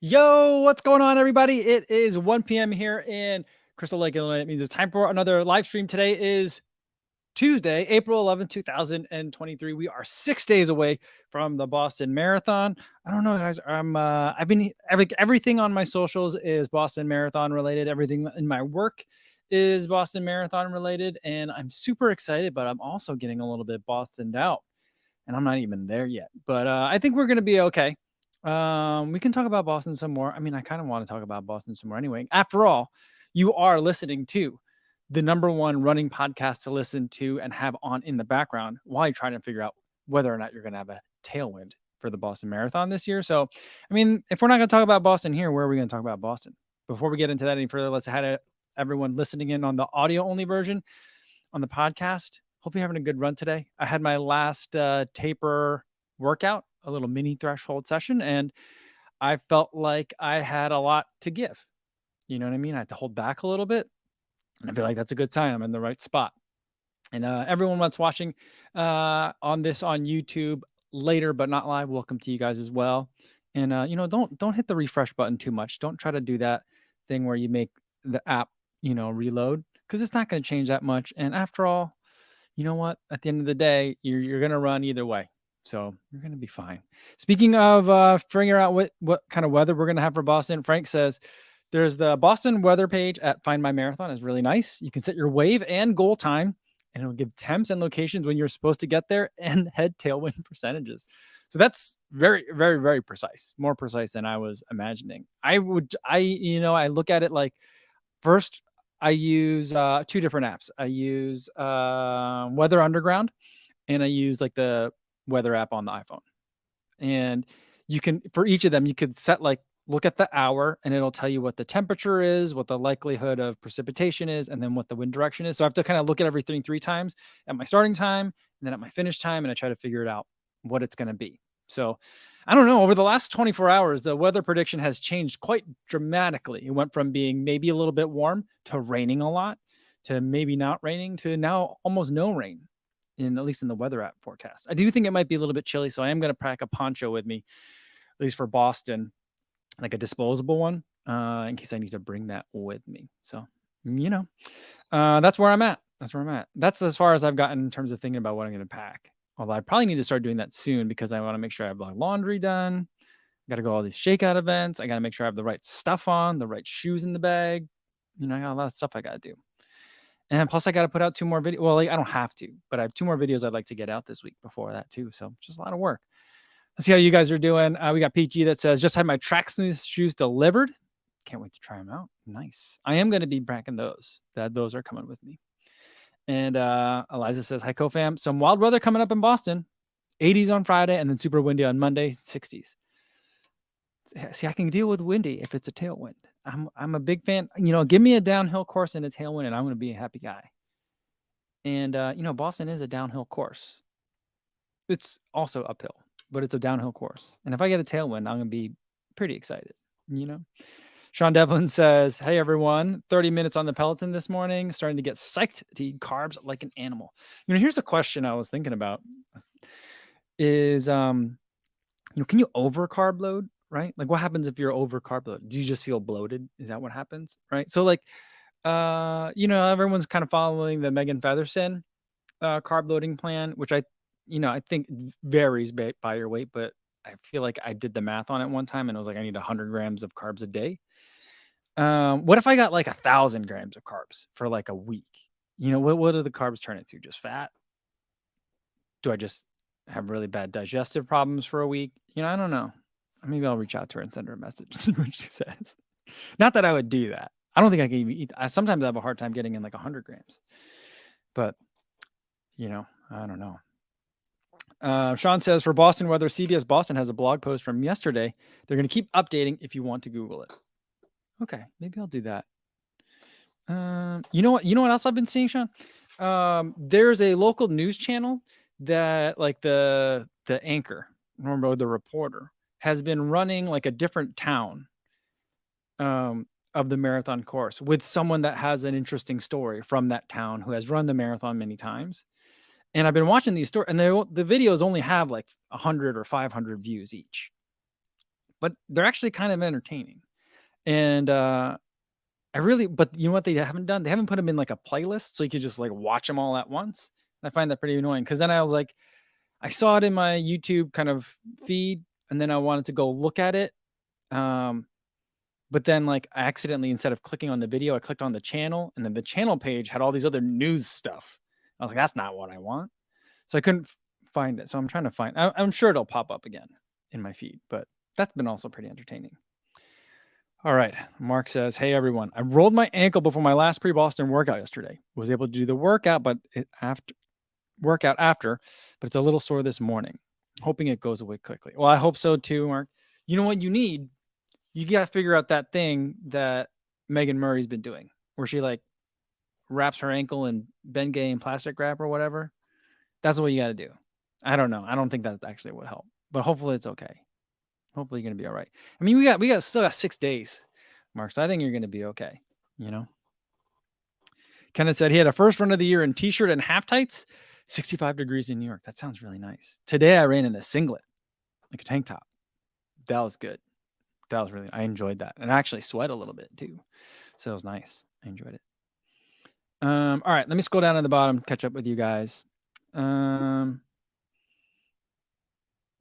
Yo, what's going on, everybody? It is 1 p.m. here in Crystal Lake, Illinois. It means it's time for another live stream. Today is Tuesday, April 11th, 2023. We are 6 days away from the Boston Marathon. I don't know, guys. I've been everything on my socials is Boston Marathon related. Everything in my work is Boston Marathon related, and I'm super excited, but I'm also getting a little bit Bostoned out, and I'm not even there yet. But I think we're gonna be okay. We can talk about Boston some more. I mean, I kind of want to talk about Boston some more anyway. After all, you are listening to the number one running podcast to listen to and have on in the background while you're trying to figure out whether or not you're going to have a tailwind for the Boston Marathon this year. So, I mean, if we're not going to talk about Boston here, where are we going to talk about Boston? Before we get into that any further, let's have everyone listening in on the audio only version on the podcast. Hope you're having a good run today. I had my last taper workout, a little mini threshold session, and I felt like I had a lot to give. You know what I mean? I had to hold back a little bit, and I feel like that's a good sign. I'm in the right spot. And everyone that's watching on this on YouTube later, but not live, welcome to you guys as well. And don't hit the refresh button too much. Don't try to do that thing where you make the app reload, because it's not going to change that much. And after all, you know what? At the end of the day, you're going to run either way. So you're going to be fine. Speaking of figuring out what kind of weather we're going to have for Boston, Frank says there's the Boston weather page at Find My Marathon. It's really nice. You can set your wave and goal time, and it'll give temps and locations when you're supposed to get there and head tailwind percentages. So that's very, very, very precise, more precise than I was imagining. I look at it like, first, I use two different apps. I use Weather Underground, and I use like the weather app on the iPhone. And you can, for each of them, you could set like, look at the hour, and it'll tell you what the temperature is, what the likelihood of precipitation is, and then what the wind direction is. So I have to kind of look at everything 3 times, at my starting time and then at my finish time, and I try to figure it out what it's going to be. So I don't know, over the last 24 hours, the weather prediction has changed quite dramatically. It went from being maybe a little bit warm to raining a lot, to maybe not raining, to now almost no rain, at least in the weather app forecast. I do think it might be a little bit chilly, so I am going to pack a poncho with me, at least for Boston, like a disposable one, in case I need to bring that with me. So, that's where I'm at. That's as far as I've gotten in terms of thinking about what I'm going to pack. Although I probably need to start doing that soon, because I want to make sure I have my laundry done. Got to go to all these shakeout events. I got to make sure I have the right stuff on, the right shoes in the bag. I got a lot of stuff I got to do. And plus, I got to put out 2 more videos. Well, I don't have to, but I have 2 more videos I'd like to get out this week before that too. So just a lot of work. Let's see how you guys are doing. We got PG that says, just had my track smooth shoes delivered. Can't wait to try them out. Nice. I am going to be packing those. Those are coming with me. And Eliza says, hi, co-fam. Some wild weather coming up in Boston. 80s on Friday, and then super windy on Monday, 60s. See, I can deal with windy if it's a tailwind. I'm a big fan. Give me a downhill course and a tailwind, and I'm going to be a happy guy. And, Boston is a downhill course. It's also uphill, but it's a downhill course. And if I get a tailwind, I'm going to be pretty excited, Sean Devlin says, hey, everyone, 30 minutes on the Peloton this morning, starting to get psyched to eat carbs like an animal. Here's a question I was thinking about is, can you over carb load, right? Like, what happens if you're over carb load? Do you just feel bloated? Is that what happens, right? So like, everyone's kind of following the Megan Featherson carb loading plan, which I think varies by your weight, but I feel like I did the math on it one time, and it was like, I need 100 grams of carbs a day. What if I got like 1,000 grams of carbs for like a week? What do the carbs turn into? Just fat? Do I just have really bad digestive problems for a week? I don't know. Maybe I'll reach out to her and send her a message and see what she says. Not that I would do that. I don't think I can even eat. Sometimes I have a hard time getting in like 100 grams, but I don't know. Sean says, for Boston weather, CBS Boston has a blog post from yesterday. They're going to keep updating if you want to Google it. Okay, maybe I'll do that. You know what else I've been seeing, Sean? There's a local news channel that, like, the anchor, remember, the reporter, has been running like a different town of the marathon course with someone that has an interesting story from that town who has run the marathon many times. And I've been watching these stories, and the videos only have like 100 or 500 views each. but they're actually kind of entertaining. And but you know what they haven't done? They haven't put them in like a playlist so you could just like watch them all at once. I find that pretty annoying because then I was like, I saw it in my YouTube kind of feed, and then I wanted to go look at it. But then like I accidentally, instead of clicking on the video, I clicked on the channel, and then the channel page had all these other news stuff. I was like, that's not what I want. So I couldn't find it. So I'm trying to find, I'm sure it'll pop up again in my feed, but that's been also pretty entertaining. All right. Mark says, hey, everyone. I rolled my ankle before my last pre-Boston workout yesterday. Was able to do the workout, but after, but it's a little sore this morning. Hoping it goes away quickly. Well, I hope so too, Mark. You know what you need? You got to figure out that thing that Megan Murray's been doing, where she like wraps her ankle in Bengay and plastic wrap or whatever. That's what you got to do. I don't know. I don't think that actually would help, but hopefully it's okay. Hopefully you're going to be all right. I mean, we still got 6 days, Mark. So I think you're going to be okay. You know, Kenneth said he had a first run of the year in t-shirt and half tights, 65 degrees in New York. That sounds really nice. Today I ran in a singlet, like a tank top. That was good. That was really, I enjoyed that. And I actually sweat a little bit too. So it was nice. I enjoyed it. All right, let me scroll down to the bottom, catch up with you guys.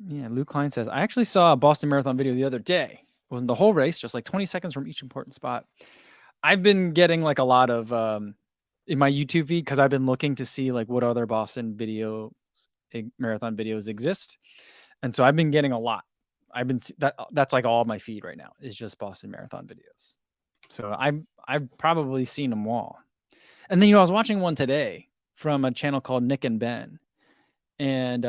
Yeah, Luke Klein says, I actually saw a Boston Marathon video the other day. It wasn't the whole race, just like 20 seconds from each important spot. I've been getting like a lot of in my YouTube feed because I've been looking to see like what other Boston marathon videos exist. And so I've been getting a lot. That's like all my feed right now is just Boston Marathon videos. So I've probably seen them all. And then I was watching one today from a channel called Nick and Ben. And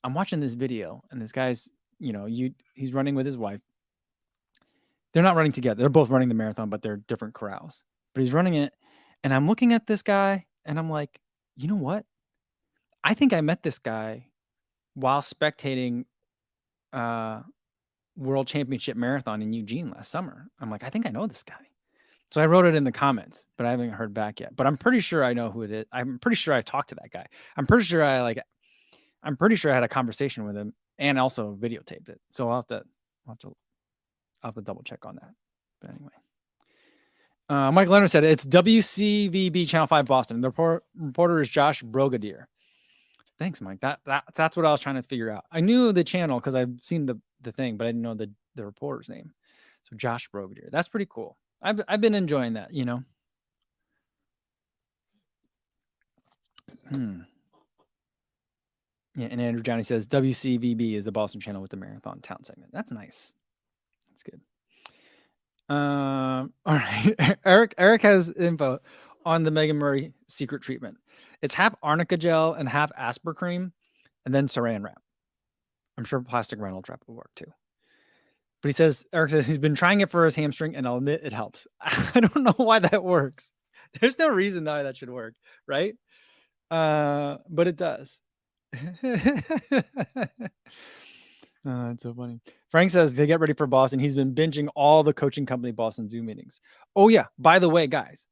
I'm watching this video, and this guy's, he's running with his wife. They're not running together. They're both running the marathon, but they're different corrals. But he's running it, and I'm looking at this guy, and I'm like, you know what? I think I met this guy while spectating World Championship Marathon in Eugene last summer. I'm like, I think I know this guy. So I wrote it in the comments, but I haven't heard back yet. But I'm pretty sure I know who it is. I'm pretty sure I talked to that guy. I'm pretty sure I had a conversation with him and also videotaped it. So I'll have to double check on that. But anyway, Mike Leonard said it's WCVB Channel 5 Boston. The reporter is Josh Brogadier. Thanks, Mike. That's what I was trying to figure out. I knew the channel because I've seen the thing, but I didn't know the reporter's name. So Josh Brogadier. That's pretty cool. I've been enjoying that, you know. Yeah, and Andrew Johnny says WCVB is the Boston channel with the marathon town segment. That's nice. That's good. All right. Eric has info on the Megan Murray secret treatment. It's half arnica gel and half aspartame, and then saran wrap. I'm sure plastic Reynolds wrap will work too. But Eric says he's been trying it for his hamstring, and I'll admit it helps. I don't know why that works. There's no reason why that should work, right? But it does. It's so funny. Frank says they get ready for Boston. He's been binging all the coaching company Boston Zoom meetings. Oh yeah, by the way, guys,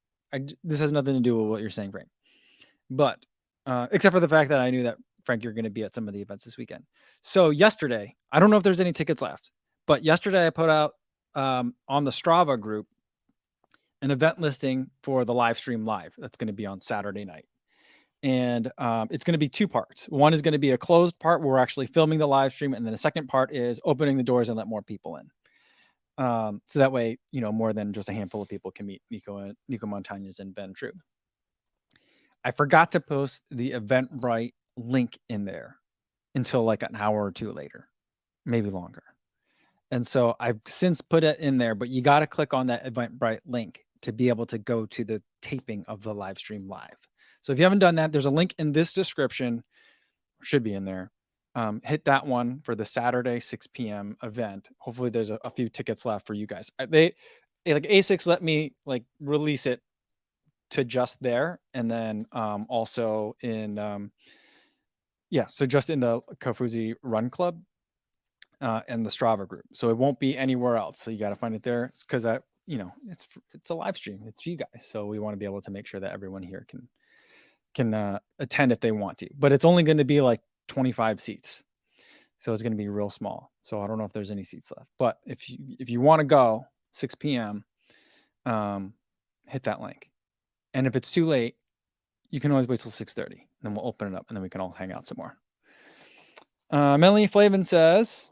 this has nothing to do with what you're saying, Frank. But except for the fact that I knew that, Frank, you're going to be at some of the events this weekend. So yesterday, I don't know if there's any tickets left, but yesterday I put out on the Strava group an event listing for the Livestream live. That's going to be on Saturday night. And it's going to be 2 parts. One is going to be a closed part where we're actually filming the live stream. And then the second part is opening the doors and let more people in. So that way, more than just a handful of people can meet Nico Montanez and Ben True. I forgot to post the Eventbrite link in there until like an hour or 2 later, maybe longer. And so I've since put it in there, but you got to click on that Eventbrite link to be able to go to the taping of the live stream live. So if you haven't done that, there's a link in this description, should be in there. Hit that one for the Saturday 6 p.m. event. Hopefully there's a few tickets left for you guys. They like ASICS let me like release it to just there, and then also in so just in the Kofuzi Run Club and the Strava group. So it won't be anywhere else. So you got to find it there because it's a live stream. It's for you guys. So we want to be able to make sure that everyone here can attend if they want to. But it's only going to be like 25 seats. So it's going to be real small. So I don't know if there's any seats left. But if you want to go 6 p.m., hit that link. And if it's too late, you can always wait till 6:30. Then we'll open it up and then we can all hang out some more. Melanie Flavin says,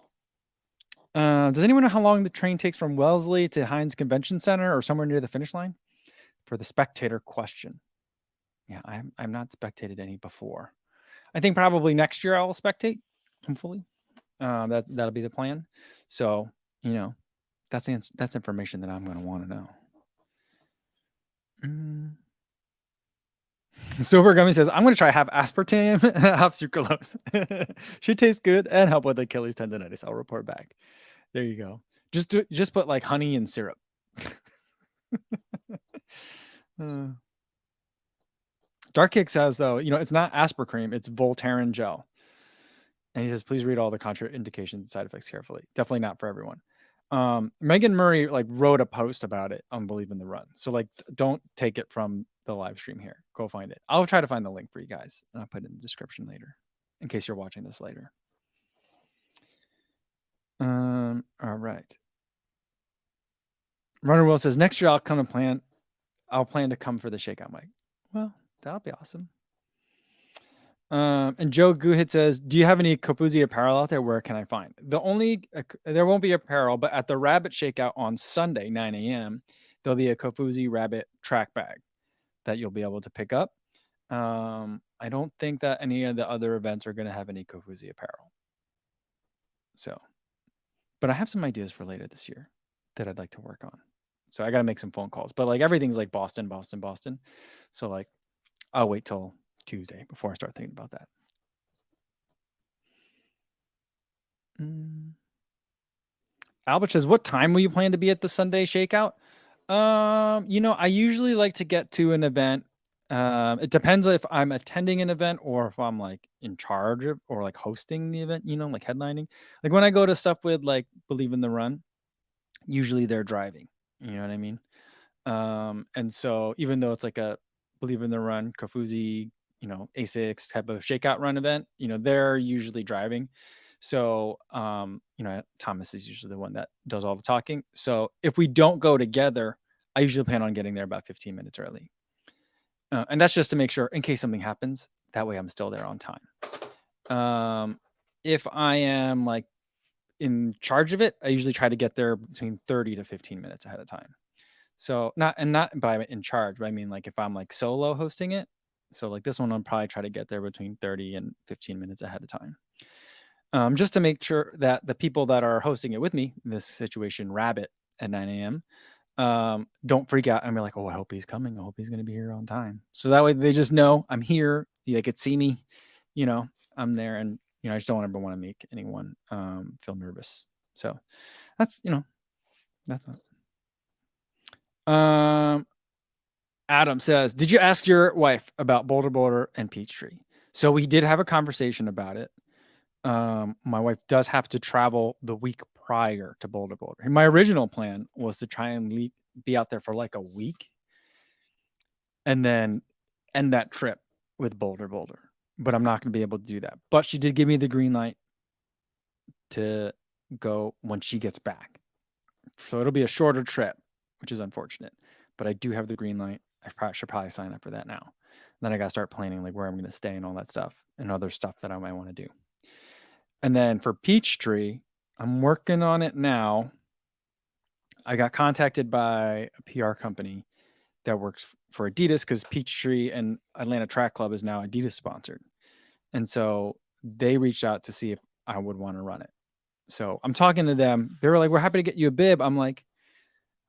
does anyone know how long the train takes from Wellesley to Heinz Convention Center or somewhere near the finish line? For the spectator question. Yeah, I'm not spectated any before. I think probably next year I'll spectate, hopefully. That'll be the plan. So, that's information that I'm going to want to know. Silver Gummy says, I'm going to try half aspartame, half sucralose. Should taste good and help with Achilles tendonitis. I'll report back. There you go. Just put like honey and syrup. Dark Kick says, though, it's not Asparcream, it's Voltaren gel. And he says, please read all the contraindications and side effects carefully. Definitely not for everyone. Megan Murray wrote a post about it on Believe in the Run. So don't take it from the live stream here. Go find it. I'll try to find the link for you guys. And I'll put it in the description later in case you're watching this later. All right. Runner Will says, next year I'll plan to come for the shakeout mic. Well, that'll be awesome. And Joe Guhit says, do you have any Kofuzi apparel out there? Where can I find? There won't be apparel, but at the Rabbit Shakeout on Sunday, 9 a.m., there'll be a Kofuzi Rabbit track bag that you'll be able to pick up. I don't think that any of the other events are going to have any Kofuzi apparel. So, but I have some ideas for later this year that I'd like to work on. So I got to make some phone calls, but everything's Boston. So I'll wait till Tuesday before I start thinking about that. Albert says, what time will you plan to be at the Sunday shakeout? I usually like to get to an event. It depends if I'm attending an event or if I'm in charge of or hosting the event, headlining. When I go to stuff with Believe in the Run, usually they're driving. You know what I mean? And so even though it's a Believe in the Run, Kofuzi, ASICS type of shakeout run event, they're usually driving. So, Thomas is usually the one that does all the talking. So if we don't go together, I usually plan on getting there about 15 minutes early. And that's just to make sure in case something happens, that way I'm still there on time. If I am in charge of it, I usually try to get there between 30 to 15 minutes ahead of time. So not by in charge, but I mean if I'm solo hosting it. So this one, I'll probably try to get there between 30 and 15 minutes ahead of time. Just to make sure that the people that are hosting it with me, in this situation, Rabbit at 9 a.m., don't freak out and be like, oh, I hope he's coming. I hope he's going to be here on time. So that way they just know I'm here. They could see me, I'm there. And, I just don't ever want to make anyone feel nervous. So that's, that's not. Adam says, did you ask your wife about Boulder and Peachtree? So we did have a conversation about it. My wife does have to travel the week prior to Boulder. My original plan was to try and be out there for a week and then end that trip with Boulder. But I'm not going to be able to do that. But she did give me the green light to go when she gets back. So it'll be a shorter trip, which is unfortunate. But I do have the green light. I should probably sign up for that now. Then I got to start planning where I'm going to stay and all that stuff and other stuff that I might want to do. And then for Peachtree, I'm working on it now. I got contacted by a PR company that works for Adidas because Peachtree and Atlanta Track Club is now Adidas sponsored. And so they reached out to see if I would want to run it. So I'm talking to them. They were like, we're happy to get you a bib. I'm like,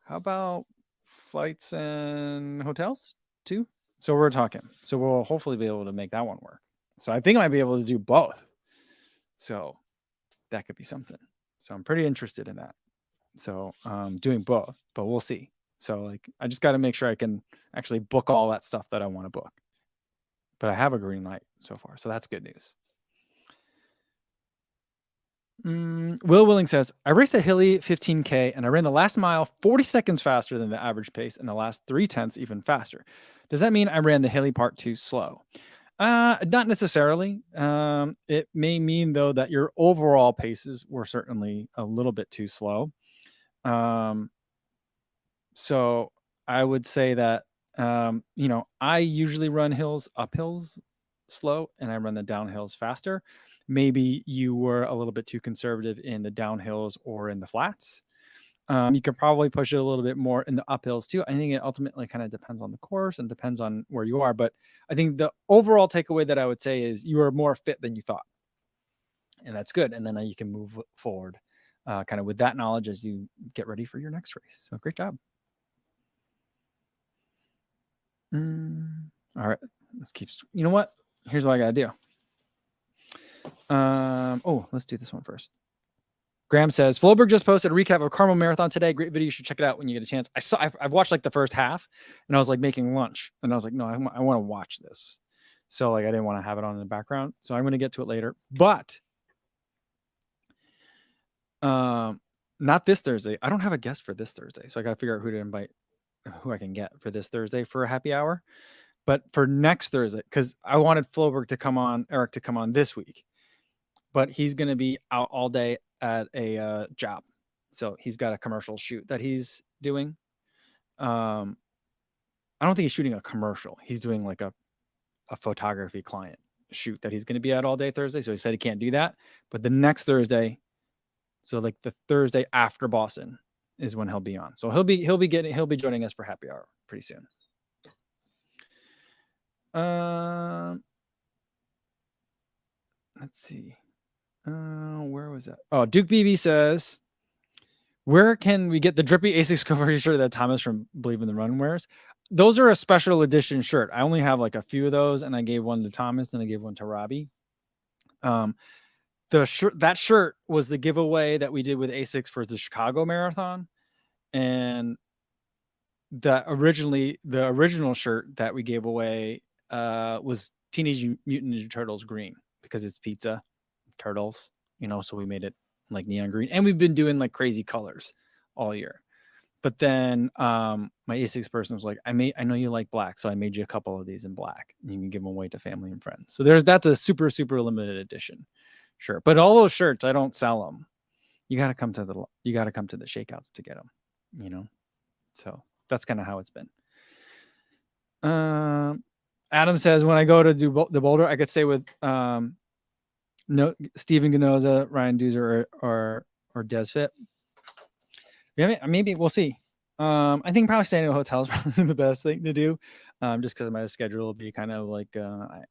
how about flights and hotels too? So we're talking. So we'll hopefully be able to make that one work. So I think I might be able to do both. So that could be something. So I'm pretty interested in that. So doing both, but we'll see. So I just got to make sure I can actually book all that stuff that I want to book. But I have a green light so far. So that's good news. Will Willing says, I raced a hilly 15K and I ran the last mile 40 seconds faster than the average pace and the last 3/10 even faster. Does that mean I ran the hilly part too slow? Not necessarily. It may mean though that your overall paces were certainly a little bit too slow. So I would say that I usually run uphills slow, and I run the downhills faster. Maybe you were a little bit too conservative in the downhills or in the flats. You can probably push it a little bit more in the uphills too. I think it ultimately kind of depends on the course and depends on where you are. But I think the overall takeaway that I would say is you are more fit than you thought. And that's good. And then you can move forward kind of with that knowledge as you get ready for your next race. So great job. All right. Let's keep, you know what? Here's what I got to do. Let's do this one first. Graham says, Floberg just posted a recap of Carmel Marathon today. Great video. You should check it out when you get a chance. I've watched like the first half, and I was like making lunch, and I was like, no, I want to watch this. So like I didn't want to have it on in the background. So I'm going to get to it later. But not this Thursday. I don't have a guest for this Thursday. So I got to figure out who I can get for this Thursday for a happy hour. But for next Thursday, because I wanted Floberg to come on, Eric to come on this week. But he's going to be out all day at a job. So he's got a commercial shoot that he's doing. I don't think he's shooting a commercial. He's doing like a photography client shoot that he's going to be at all day Thursday. So he said he can't do that. But the next Thursday, so like the Thursday after Boston is when he'll be on. So he'll be joining us for happy hour pretty soon. Let's see. Where was that? Oh, Duke BB says, where can we get the drippy ASICS cover shirt that Thomas from Believe in the Run wears? Those are a special edition shirt. I only have like a few of those, and I gave one to Thomas and I gave one to Robbie. That shirt was the giveaway that we did with ASICS for the Chicago Marathon, and the original shirt that we gave away was Teenage Mutant Ninja Turtles green because it's pizza turtles, so we made it like neon green, and we've been doing like crazy colors all year. But then my ASICS person was like, I know you like black, so I made you a couple of these in black, and you can give them away to family and friends. So that's a super limited edition shirt. But all those shirts, I don't sell them. You got to come to the shakeouts to get them, So that's kind of how it's been. Adam says, when I go to do the Boulder, I could stay with Steven Ganoza, Ryan Doozer, or Desfit. Maybe we'll see. I think probably staying in a hotel is probably the best thing to do, just because my schedule will be kind of like, I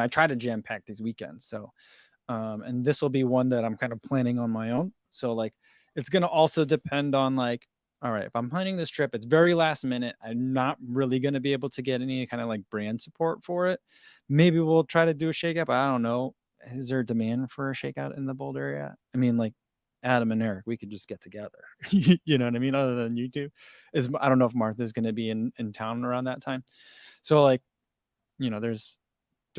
try to jam pack these weekends. So, and this will be one that I'm kind of planning on my own. So like, it's going to also depend on like, all right, if I'm planning this trip, it's very last minute. I'm not really going to be able to get any kind of like brand support for it. Maybe we'll try to do a shakeout, but I don't know. Is there demand for a shakeout in the Boulder area? I mean, like Adam and Eric, we could just get together. You know what I mean? Other than you two, I don't know if Martha's going to be in town around that time. So like, there's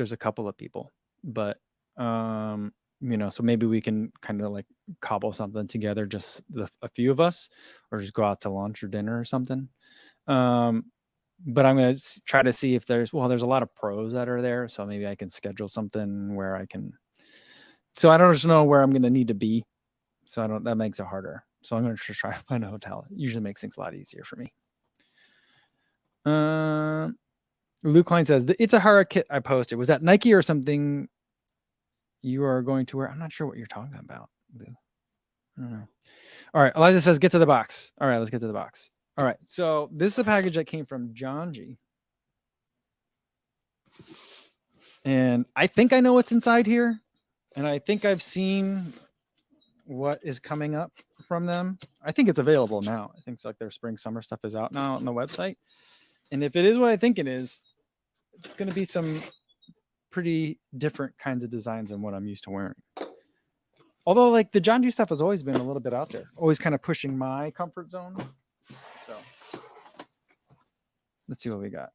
a couple of people, but so maybe we can kind of like cobble something together, just a few of us, or just go out to lunch or dinner or something. But I'm going to try to see if there's a lot of pros that are there. So maybe I can schedule something where I can, so I don't just know where I'm going to need to be. So that makes it harder. So I'm going to try to find a hotel. It usually makes things a lot easier for me. Luke Klein says, the Itahara kit I posted, was that Nike or something you are going to wear? I'm not sure what you're talking about. I don't know. All right. Eliza says, get to the box. All right, let's get to the box. All right. So this is a package that came from Janji. And I think I know what's inside here. And I think I've seen what is coming up from them. I think it's available now. I think it's like their spring summer stuff is out now on the website. And if it is what I think it is, it's going to be some pretty different kinds of designs than what I'm used to wearing. Although like the Janji stuff has always been a little bit out there, always kind of pushing my comfort zone. So let's see what we got.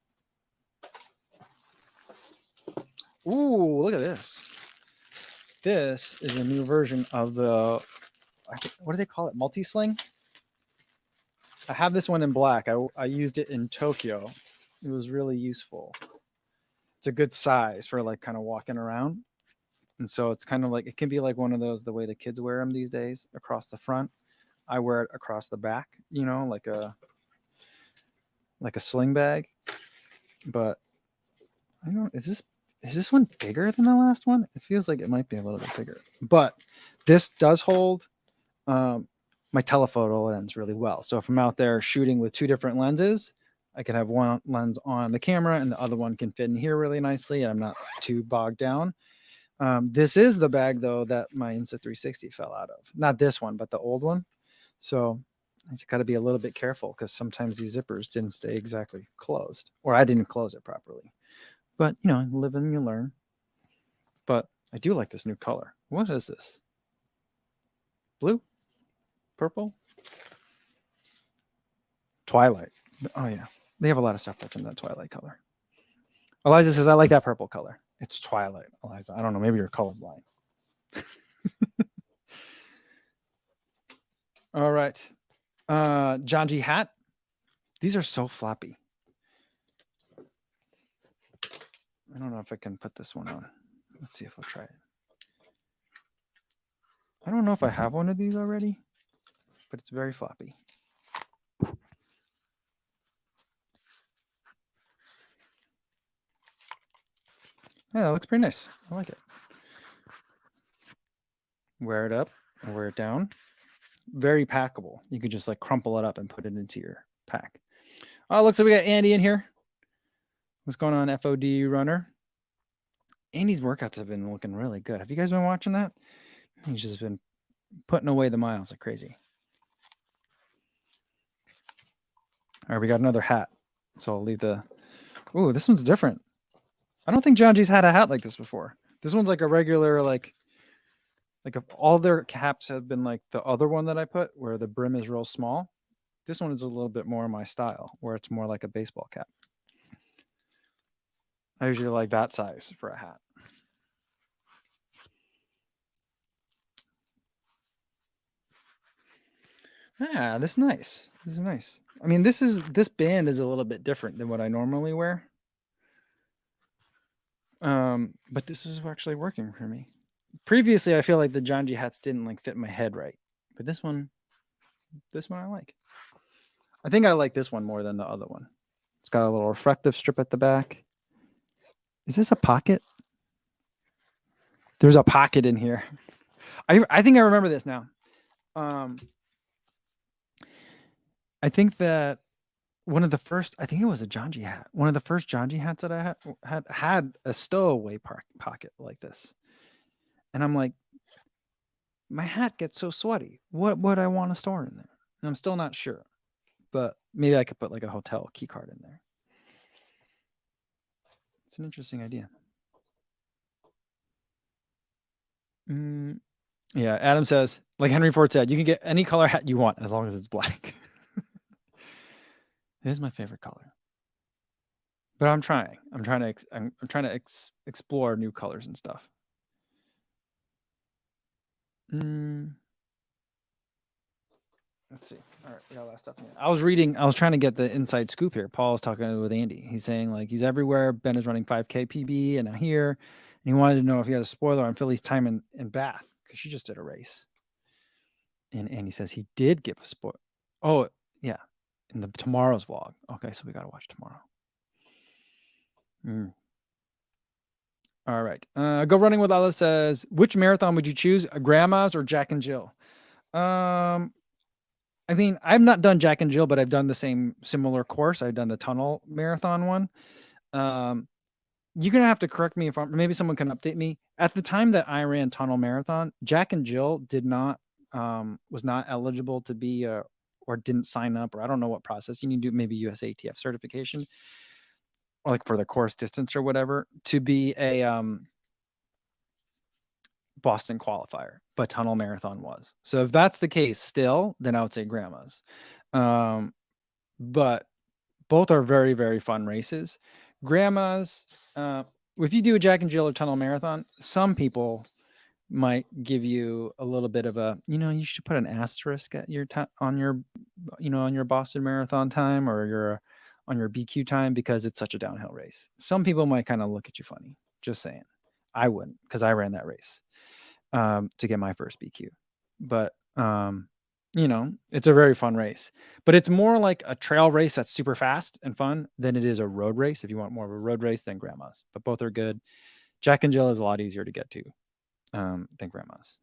Ooh, look at this. This is a new version of what do they call it? Multi-sling? I have this one in black. I used it in Tokyo. It was really useful. It's a good size for like kind of walking around. And so it's kind of like, it can be like one of those, the way the kids wear them these days, across the front. I wear it across the back, like a sling bag. But I don't, is this one bigger than the last one? It feels like it might be a little bit bigger. But this does hold my telephoto lens really well. So if I'm out there shooting with 2 different lenses, I can have one lens on the camera and the other one can fit in here really nicely, and I'm not too bogged down. This is the bag though that my Insta360 fell out of. Not this one, but the old one. So I just got to be a little bit careful because sometimes these zippers didn't stay exactly closed, or I didn't close it properly. But live and you learn. But I do like this new color. What is this? Blue? Purple? Twilight. Oh yeah, they have a lot of stuff that's in that twilight color. Eliza says, I like that purple color. It's twilight, Eliza. I don't know. Maybe you're colorblind. All right. Janji hat. These are so floppy. I don't know if I can put this one on. Let's see if we'll try it. I don't know if I have one of these already, but it's very floppy. Yeah, that looks pretty nice. I like it. Wear it up or wear it down. Very packable. You could just like crumple it up and put it into your pack. Oh, looks like we got Andy in here. What's going on, FOD runner? Andy's workouts have been looking really good. Have you guys been watching that? He's just been putting away the miles like crazy. All right, we got another hat. So I'll leave the... Ooh, this one's different. I don't think Janji's had a hat like this before. This one's like a regular, like all their caps have been like the other one that I put, where the brim is real small. This one is a little bit more my style, where it's more like a baseball cap. I usually like that size for a hat. Yeah, this is nice. This is nice. I mean, this band is a little bit different than what I normally wear. But this is actually working for me. Previously, I feel like the Janji hats didn't like fit my head right, but this one I like. I think I like this one more than the other one. It's got a little reflective strip at the back. Is this a pocket? There's a pocket in here. I think I remember this now. I think that one of the first, I think it was a Janji hat. One of the first Janji hats that I had a stowaway pocket like this. And I'm like, my hat gets so sweaty. What would I want to store in there? And I'm still not sure. But maybe I could put like a hotel key card in there. It's an interesting idea. Yeah, Adam says, like Henry Ford said, you can get any color hat you want as long as it's black. It is my favorite color. But I'm trying to explore new colors and stuff. Let's see. All right, we got a lot of stuff in here. I was trying to get the inside scoop here. Paul was talking with Andy. He's saying like he's everywhere. Ben is running 5K PB and now here. And he wanted to know if he had a spoiler on Philly's time in Bath, because she just did a race. And Andy says he did give a spoiler. Oh, yeah. In the tomorrow's vlog. Okay, so we gotta watch tomorrow. All right. Go Running with Allah says, which marathon would you choose? Grandma's or Jack and Jill? I mean, I've not done Jack and Jill, but I've done the similar course. I've done the tunnel marathon one. You're going to have to correct me if maybe someone can update me. At the time that I ran tunnel marathon, Jack and Jill was not eligible to be or didn't sign up, or I don't know what process. You need to do maybe USATF certification, or like for the course distance or whatever, to be a Boston qualifier, but tunnel marathon was. So if that's the case still, then I would say Grandma's. But both are very, very fun races. Grandma's, if you do a Jack and Jill or tunnel marathon, some people might give you a little bit of a, you should put an asterisk at your on your Boston marathon time, or on your BQ time because it's such a downhill race. Some people might kind of look at you funny. Just saying. I wouldn't, because I ran that race to get my first BQ. But it's a very fun race. But it's more like a trail race that's super fast and fun than it is a road race. If you want more of a road race than Grandma's, but both are good. Jack and Jill is a lot easier to get to than Grandma's.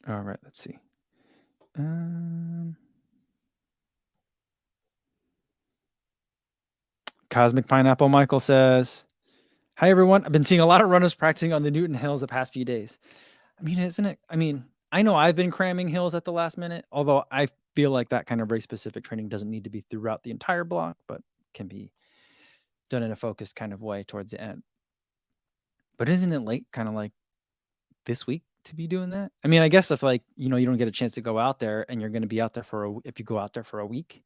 All right, let's see. Cosmic Pineapple Michael says, "Hi everyone. I've been seeing a lot of runners practicing on the Newton Hills the past few days. I mean, isn't it? I mean, I know I've been cramming hills at the last minute, although I feel like that kind of race specific training doesn't need to be throughout the entire block, but can be done in a focused kind of way towards the end. But isn't it late, kind of like this week, to be doing that? I mean, I guess if like, you don't get a chance to go out there and you're going to be out there if you go out there for a week,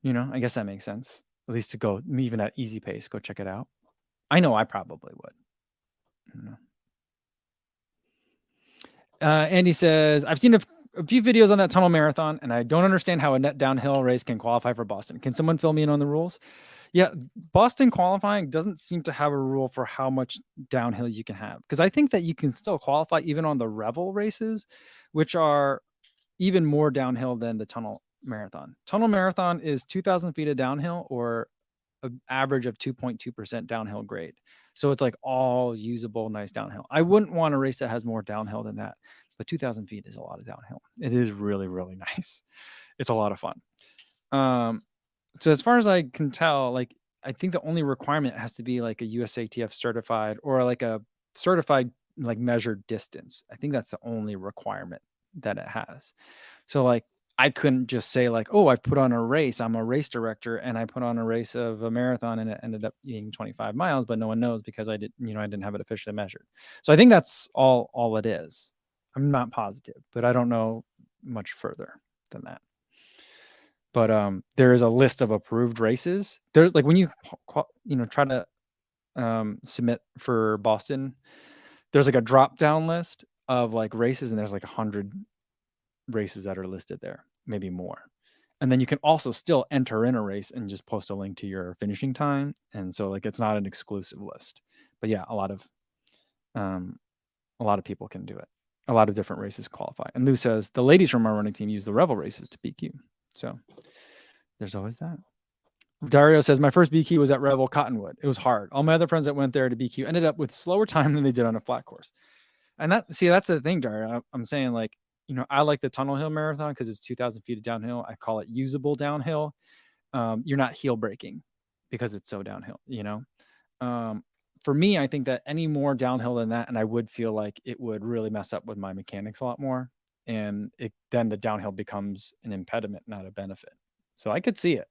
I guess that makes sense. At least to go even at easy pace, go check it out. I know I probably would. I don't know. Andy says, I've seen a few videos on that tunnel marathon, and I don't understand how a net downhill race can qualify for Boston. Can someone fill me in on the rules? Yeah, Boston qualifying doesn't seem to have a rule for how much downhill you can have. Because I think that you can still qualify even on the Revel races, which are even more downhill than the tunnel marathon. Tunnel marathon is 2,000 feet of downhill or an average of 2.2% downhill grade. So it's like all usable, nice downhill. I wouldn't want a race that has more downhill than that, but 2,000 feet is a lot of downhill. It is really, really nice. It's a lot of fun. So as far as I can tell, like, I think the only requirement has to be like a USATF certified or like a certified like measured distance. I think that's the only requirement that it has. So like I couldn't just say like, oh, I put on a race. I'm a race director and I put on a race of a marathon and it ended up being 25 miles, but no one knows because I didn't have it officially measured. So I think that's all it is. I'm not positive, but I don't know much further than that. But there is a list of approved races. There's like when you try to submit for Boston, there's like a drop down list of like races, and there's like 100 races that are listed there, maybe more. And then you can also still enter in a race and just post a link to your finishing time. And so like it's not an exclusive list. But yeah, a lot of people can do it. A lot of different races qualify. And Lou says the ladies from our running team use the Revel races to BQ. So there's always that. Dario says, my first BQ was at Revel Cottonwood. It was hard. All my other friends that went there to BQ ended up with slower time than they did on a flat course. And that's the thing, Dario. I'm saying like, I like the Tunnel Hill Marathon because it's 2,000 feet of downhill. I call it usable downhill. You're not heel breaking because it's so downhill, For me, I think that any more downhill than that, and I would feel like it would really mess up with my mechanics a lot more. And then the downhill becomes an impediment, not a benefit. So I could see it.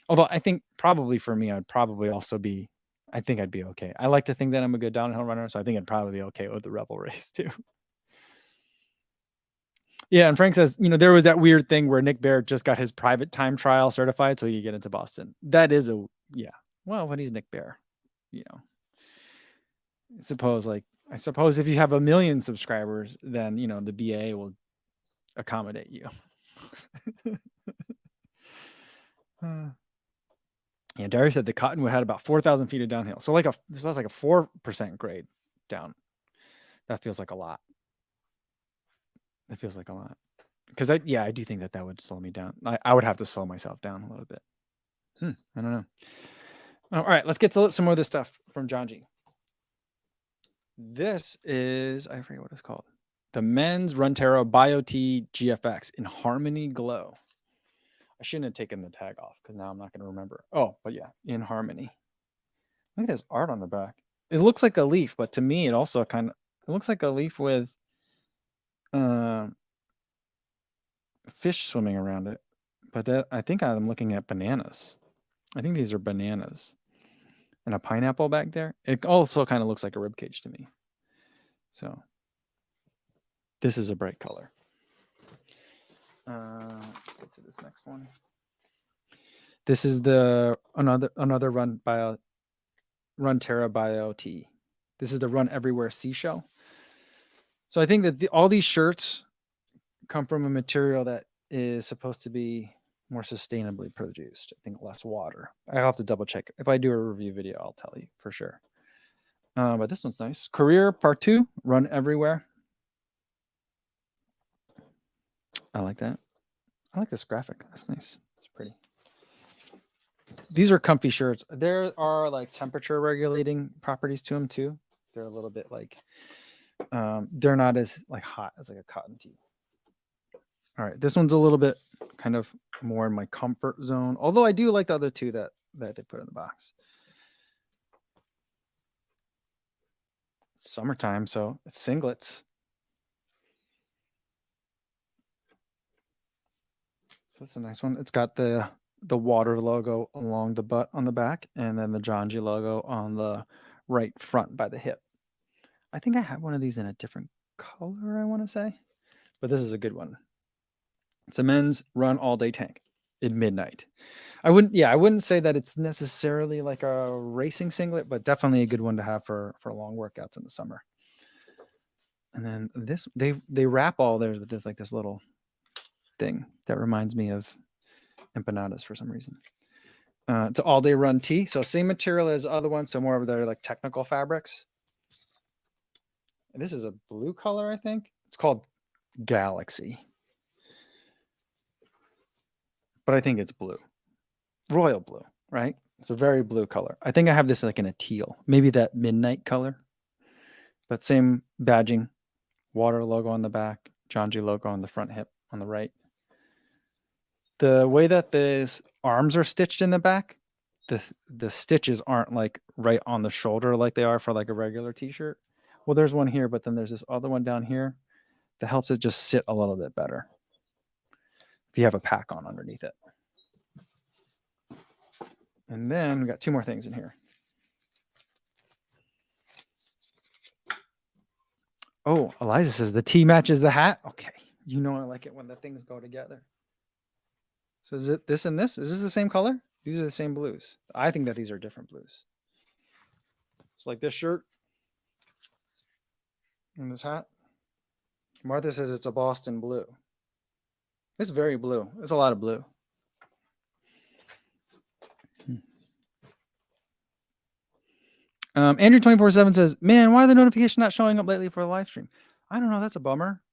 Although I think probably for me, I'd probably also I think I'd be okay. I like to think that I'm a good downhill runner, so I think I'd probably be okay with the Revel race too. Yeah, and Frank says, there was that weird thing where Nick Baird just got his private time trial certified so he could get into Boston. That is well, when he's Nick Baird, I suppose if you have 1 million subscribers, then, the BA will accommodate you. Yeah, Darius said the Cottonwood had about 4,000 feet of downhill. So that's like a 4% grade down. That feels like a lot. Because I do think that would slow me down. I would have to slow myself down a little bit. I don't know. All right, let's get to some more of this stuff from Janji. This is, I forget what it's called. The men's Runtero BioT GFX in Harmony Glow. I shouldn't have taken the tag off because now I'm not going to remember. Oh, but yeah, in Harmony. Look at this art on the back. It looks like a leaf, but to me, it also it looks like a leaf with fish swimming around it. But I think I'm looking at bananas. I think these are bananas. And a pineapple back there. It also kind of looks like a ribcage to me. So this is a bright color. Let's get to this next one. This is another Runtero BioT. This is the Run Everywhere seashell. So I think that all these shirts come from a material that is supposed to be more sustainably produced. I think less water. I'll have to double check. If I do a review video, I'll tell you for sure. But this one's nice. Career Part 2, Run Everywhere. I like that. I like this graphic. That's nice. It's pretty. These are comfy shirts. There are like temperature regulating properties to them too. They're a little bit like, they're not as like hot as like a cotton tee. All right, this one's a little bit kind of more in my comfort zone. Although I do like the other two that they put in the box. It's summertime, so it's singlets. So that's a nice one. It's got the water logo along the butt on the back, and then the Janji logo on the right front by the hip. I think I have one of these in a different color, I want to say, but this is a good one. It's a men's run all day tank at midnight. I wouldn't say that it's necessarily like a racing singlet, but definitely a good one to have for long workouts in the summer. And then this, they wrap all theirs with this like this little thing that reminds me of empanadas for some reason. It's an all day run tee, so same material as the other ones, so more of their like technical fabrics. And this is a blue color, I think. It's called Galaxy, but I think it's blue, royal blue, right? It's a very blue color. I think I have this like in a teal, maybe that midnight color, but same badging, water logo on the back, Janji logo on the front hip on the right. The way that the arms are stitched in the back, the stitches aren't like right on the shoulder like they are for like a regular t-shirt. Well, there's one here, but then there's this other one down here that helps it just sit a little bit better if you have a pack on underneath it. And then we got two more things in here. Oh, Eliza says the tee matches the hat. Okay. You know I like it when the things go together. So is it this and this? Is this the same color? These are the same blues. I think that these are different blues. It's like this shirt and this hat. Martha says it's a Boston blue. It's very blue. It's a lot of blue. Andrew 24/7 says, "Man, why are the notifications not showing up lately for the live stream?" I don't know. That's a bummer.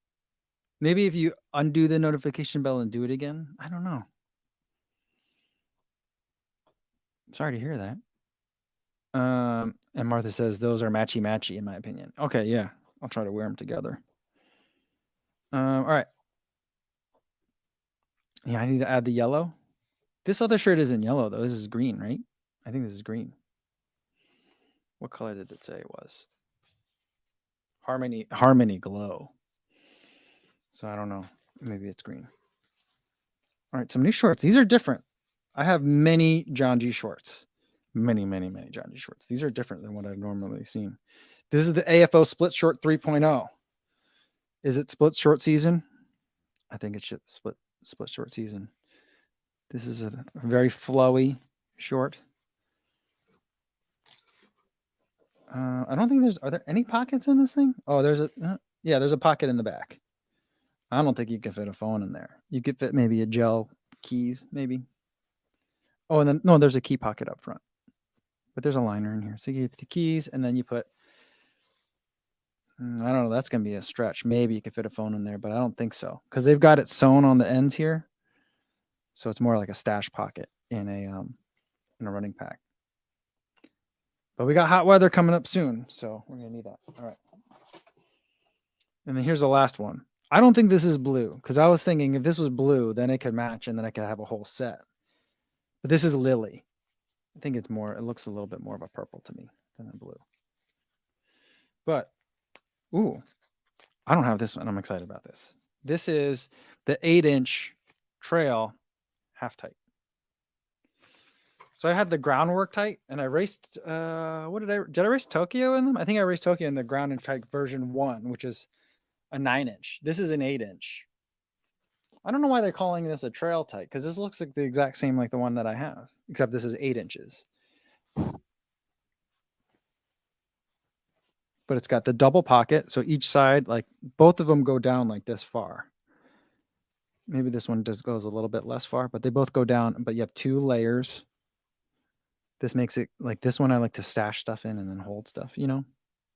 Maybe if you undo the notification bell and do it again. I don't know. Sorry to hear that. And Martha says those are matchy in my opinion. Okay, yeah. I'll try to wear them together. All right. Yeah, I need to add the yellow. This other shirt isn't yellow though. This is green, right? I think this is green. What color did it say it was? Harmony Glow. So I don't know. Maybe it's green. All right, some new shorts. These are different. I have many Janji shorts. Many Janji shorts. These are different than what I've normally seen. This is the AFO Split Short 3.0. Is it split short season? I think it's split short season. This is a very flowy short. I don't think are there any pockets in this thing? Oh, there's a pocket in the back. I don't think you can fit a phone in there. You could fit maybe a gel keys, maybe. Oh, and then, no, there's a key pocket up front. But there's a liner in here. So you get the keys, and then you put, I don't know, that's going to be a stretch. Maybe you could fit a phone in there, but I don't think so. Because they've got it sewn on the ends here. So it's more like a stash pocket in a running pack. But we got hot weather coming up soon, so we're going to need that. All right. And then here's the last one. I don't think this is blue, because I was thinking if this was blue, then it could match, and then I could have a whole set. But this is lily. I think it looks a little bit more of a purple to me than a blue. But, ooh, I don't have this one. I'm excited about this. This is the 8-inch trail half tight. So I had the groundwork tight, and I raced, did I race Tokyo in them? I think I raced Tokyo in the ground and tight version 1, which is a 9-inch. This is an 8-inch. I don't know why they're calling this a trail tight, because this looks like the exact same like the one that I have, except this is 8 inches. But but it's got the double pocket. So each side, like both of them go down like this far. Maybe this one just goes a little bit less far, but they both go down, but you have 2 layers. This makes it like this one I like to stash stuff in and then hold stuff, you know?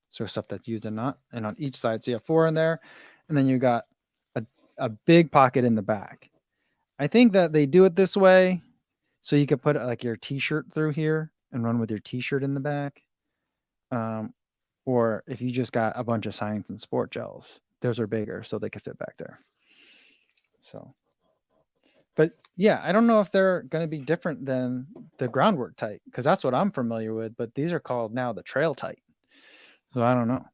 So stuff that's used and not. And on each side, so you have 4 in there, and then you got a big pocket in the back. I think that they do it this way so you could put like your t-shirt through here and run with your t-shirt in the back. Or if you just got a bunch of science and sport gels, those are bigger so they could fit back there. So, but yeah, I don't know if they're going to be different than the groundwork tight because that's what I'm familiar with, but these are called now the trail tight. So I don't know.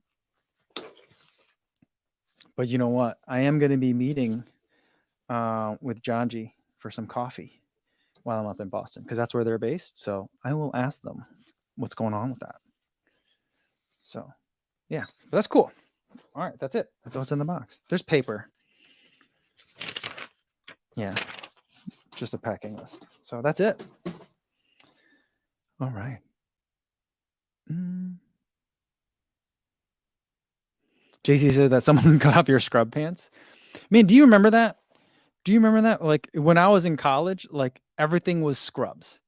But you know what? I am going to be meeting with Janji for some coffee while I'm up in Boston because that's where they're based. So I will ask them what's going on with that. So yeah, but that's cool. All right, that's it. That's what's in the box. There's paper. Yeah, just a packing list. So that's it. All right. JC said that someone cut off your scrub pants. Man, do you remember that? Do you remember that? Like when I was in college, like everything was scrubs.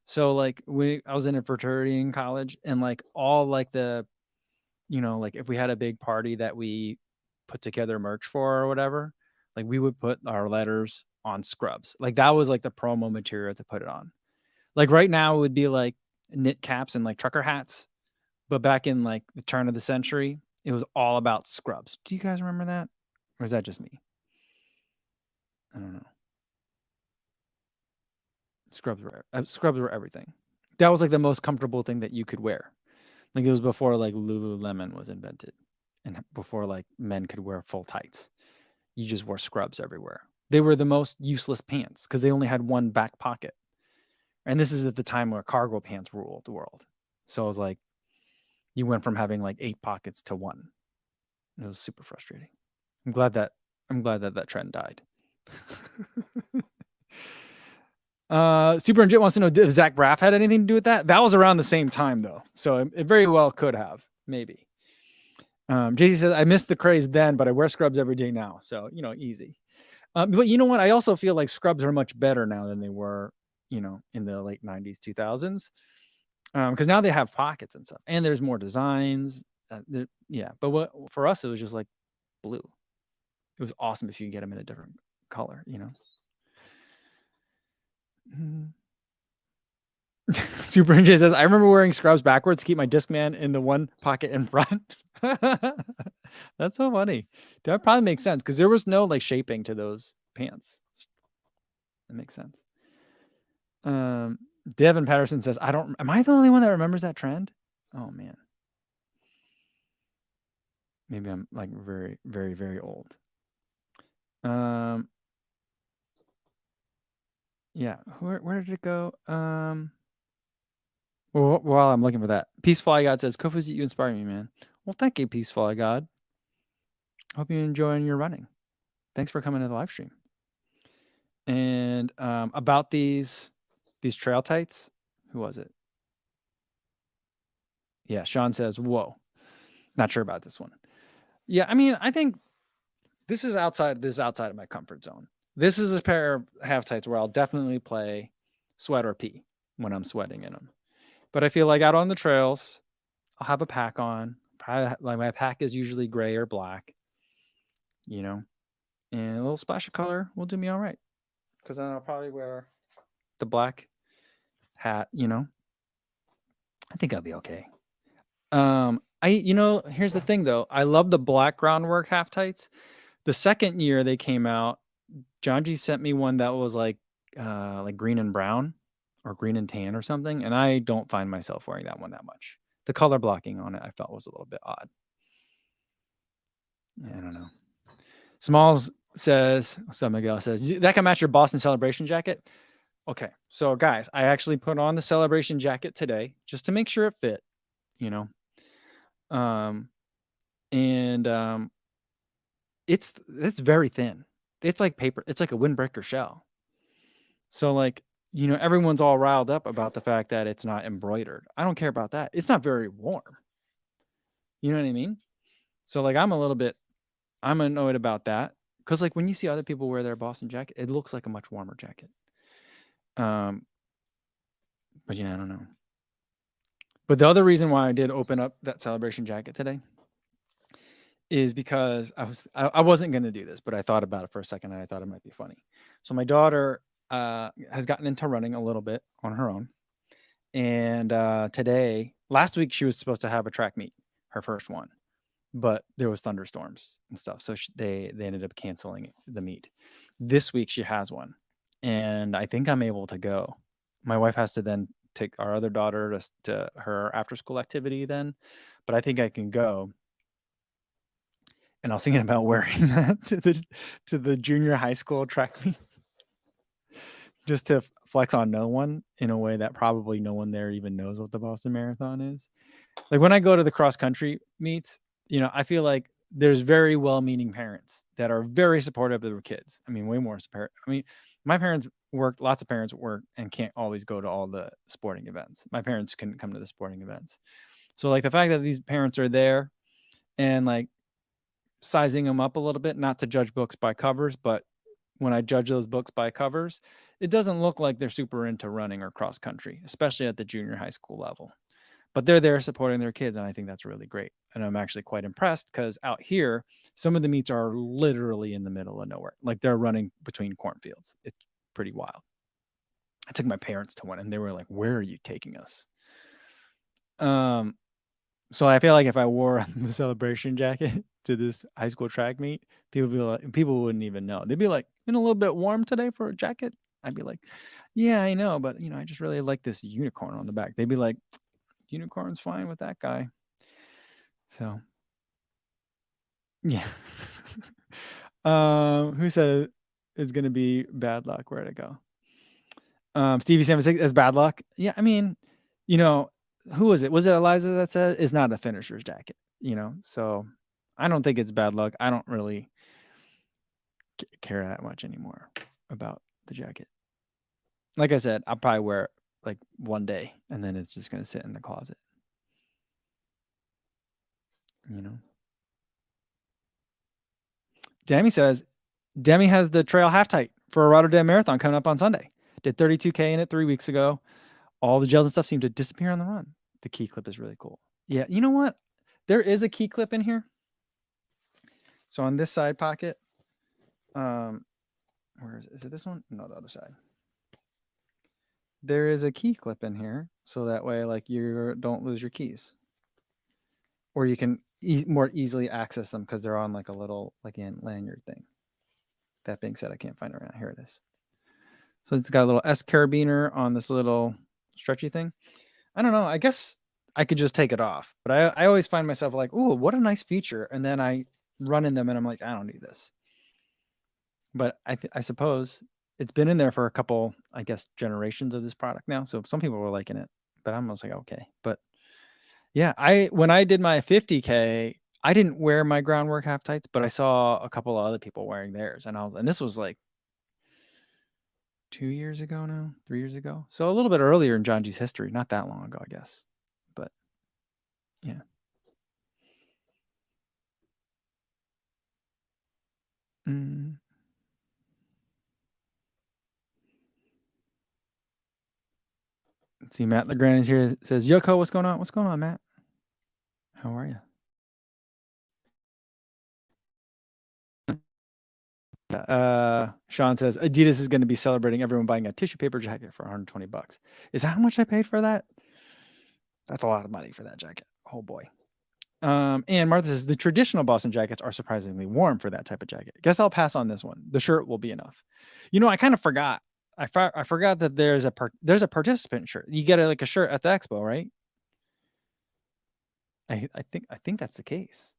So like I was in a fraternity in college, and like all like the, you know, like if we had a big party that we put together merch for or whatever, like we would put our letters on scrubs. Like that was like the promo material to put it on. Like right now it would be like knit caps and like trucker hats, but back in like the turn of the century, it was all about scrubs. Do you guys remember that? Or is that just me? I don't know. Scrubs were everything. That was like the most comfortable thing that you could wear. Like it was before like Lululemon was invented, and before like men could wear full tights. You just wore scrubs everywhere. They were the most useless pants because they only had one back pocket. And this is at the time where cargo pants ruled the world. So it was like you went from having like 8 pockets to 1. It was super frustrating. I'm glad that that trend died. Super Legit wants to know if Zach Braff had anything to do with that. That was around the same time though, so it very well could have, maybe. JC says I missed the craze then, but I wear scrubs every day now, so you know, easy. But you know what? I also feel like scrubs are much better now than they were, you know, in the late 90s, 2000s, because now they have pockets and stuff, and there's more designs. Yeah, but what for us it was just like blue. It was awesome if you could get them in a different color, you know. Super Ninja says, I remember wearing scrubs backwards to keep my Discman in the one pocket in front. That's so funny. That probably makes sense because there was no like shaping to those pants. That makes sense. Devin Patterson says, am I the only one that remembers that trend? Oh man. Maybe I'm like very, very, very old. Yeah, where did it go? Well, while I'm looking for that, Peaceful God says, Kofuzi, you inspire me, man. Well, thank you, Peaceful God. Hope you're enjoying your running. Thanks for coming to the live stream. And about these trail tights, who was it? Yeah, Sean says, whoa, not sure about this one. Yeah, I mean, I think this is outside of my comfort zone. This is a pair of half tights where I'll definitely play sweat or pee when I'm sweating in them. But I feel like out on the trails, I'll have a pack on. Probably, like my pack is usually gray or black, you know, and a little splash of color will do me all right. Because then I'll probably wear the black hat, you know. I think I'll be okay. Here's the thing though. I love the black groundwork half tights. The second year they came out, Janji sent me one that was like green and brown or green and tan or something, and I don't find myself wearing that one that much. The color blocking on it I felt was a little bit odd. Yeah, I don't know. Smalls says, Miguel says, that can match your Boston Celebration jacket. Okay, so guys, I actually put on the Celebration jacket today just to make sure it fit, you know. It's very thin. It's like paper. It's like a windbreaker shell. So like, you know, everyone's all riled up about the fact that it's not embroidered. I don't care about that. It's not very warm. You know what I mean? So like I'm annoyed about that because like when you see other people wear their Boston jacket, it looks like a much warmer jacket. But yeah, I don't know. But the other reason why I did open up that celebration jacket today is because I wasn't going to do this, but I thought about it for a second and I thought it might be funny. So my daughter has gotten into running a little bit on her own. And last week she was supposed to have a track meet, her first one, but there was thunderstorms and stuff. So they ended up canceling the meet. This week she has one and I think I'm able to go. My wife has to then take our other daughter to her after school activity then, but I think I can go. And I was thinking about wearing that to the junior high school track meet just to flex on no one in a way that probably no one there even knows what the Boston Marathon is. Like when I go to the cross country meets, I feel like there's very well-meaning parents that are very supportive of their kids. I mean, way more supportive. I mean, lots of parents work and can't always go to all the sporting events. My parents couldn't come to the sporting events. So like the fact that these parents are there and like sizing them up a little bit, not to judge books by covers, but when I judge those books by covers, it doesn't look like they're super into running or cross country, especially at the junior high school level. But they're there supporting their kids, and I think that's really great. And I'm actually quite impressed because out here, some of the meets are literally in the middle of nowhere. Like they're running between cornfields. It's pretty wild. I took my parents to one and they were like, "Where are you taking us?" So I feel like if I wore the celebration jacket to this high school track meet, people wouldn't even know. They'd be like, "In a little bit warm today for a jacket." I'd be like, "Yeah, I know, but I just really like this unicorn on the back." They'd be like, "Unicorn's fine with that guy." So, yeah. Who said it's gonna be bad luck? Where'd it go? Stevie 76 as bad luck. Yeah, I mean, who was it? Was it Eliza that said it's not a finisher's jacket? So I don't think it's bad luck. I don't really care that much anymore about the jacket. Like I said, I'll probably wear it like one day and then it's just gonna sit in the closet. Demi has the trail half tight for a Rotterdam Marathon coming up on Sunday. Did 32K in it 3 weeks ago. All the gels and stuff seem to disappear on the run. The key clip is really cool. Yeah, you know what? There is a key clip in here. So on this side pocket, where is it? Is it this one? No, the other side. There is a key clip in here, so that way, like, you don't lose your keys, or you can more easily access them because they're on like a little lanyard thing. That being said, I can't find it right now. Here it is. So it's got a little S carabiner on this little stretchy thing. I don't know. I guess I could just take it off, but I always find myself like, "Ooh, what a nice feature," and then I run in them and I'm like, "I don't need this." But I suppose it's been in there for a couple, I guess, generations of this product now. So some people were liking it, but I'm almost like, okay. But yeah, when I did my 50K, I didn't wear my groundwork half tights, but I saw a couple of other people wearing theirs, and this was like 2 years ago now, 3 years ago. So a little bit earlier in Janji's history, not that long ago, I guess. But yeah. Let's see, Matt LeGrand is here. Says, Yoko, what's going on? What's going on, Matt? How are you? Sean says Adidas is going to be celebrating everyone buying a tissue paper jacket for $120. Is that how much I paid for that? That's a lot of money for that jacket. Oh boy. And Martha says the traditional Boston jackets are surprisingly warm for that type of jacket. Guess I'll pass on this one. The shirt will be enough. I kind of forgot. I forgot that there's a participant shirt. You get a shirt at the expo, right? I think that's the case.